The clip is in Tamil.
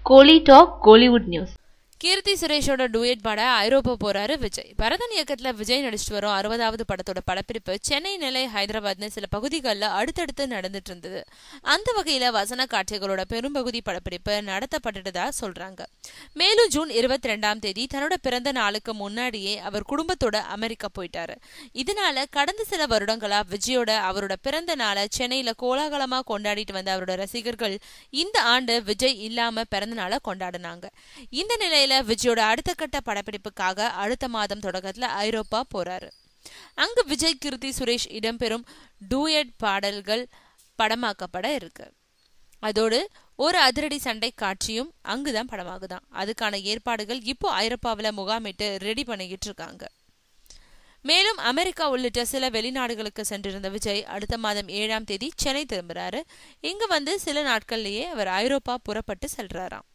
கோலி டாக் கோலிவுட் நியூஸ். கீர்த்தி சுரேஷோட டூயட் பாட ஐரோப்பா போறாரு விஜய். பரதன் இயக்கத்துல விஜய் நடிச்சிட்டு வரும் 60வது படத்தோட படப்பிடிப்பு சென்னை, நெல்லை, ஹைதராபாத்னு சில பகுதிகளில் அடுத்தடுத்து நடந்துட்டு இருந்தது. அந்த வகையில வசன காட்சிகளோட பெரும்பகுதி படப்பிடிப்பு நடத்தப்பட்டுட்டதா சொல்றாங்க. மேலும் ஜூன் 22 தன்னோட பிறந்த நாளுக்கு முன்னாடியே அவர் குடும்பத்தோட அமெரிக்கா போயிட்டாரு. இதனால கடந்த சில வருடங்களா விஜயோட அவரோட பிறந்த நாளை சென்னையில கோலாகலமா கொண்டாடிட்டு வந்த அவரோட ரசிகர்கள் இந்த ஆண்டு விஜய் இல்லாம பிறந்த நாளை கொண்டாடினாங்க. இந்த நிலையில விஜயோட அடுத்த கட்ட படப்பிடிப்புக்காக அடுத்த மாதம் தொடக்கத்துல ஐரோப்பா போறாரு. அங்கு விஜய், கீர்த்தி சுரேஷ் இடம்பெறும் டூயட் பாடல்கள் படமாக்கப்பட இருக்கு. அதோடு ஒரு அதிரடி சண்டை காட்சியும் அங்குதான் படமாகுதான். அதுக்கான ஏற்பாடுகள் இப்போ ஐரோப்பாவில முகாமிட்டு ரெடி பண்ணிக்கிட்டு இருக்காங்க. மேலும் அமெரிக்கா உள்ளிட்ட சில வெளிநாடுகளுக்கு சென்றிருந்த விஜய் அடுத்த மாதம் 7 சென்னை திரும்புறாரு. இங்கு வந்து சில நாட்கள்லயே அவர் ஐரோப்பா புறப்பட்டு செல்றாராம்.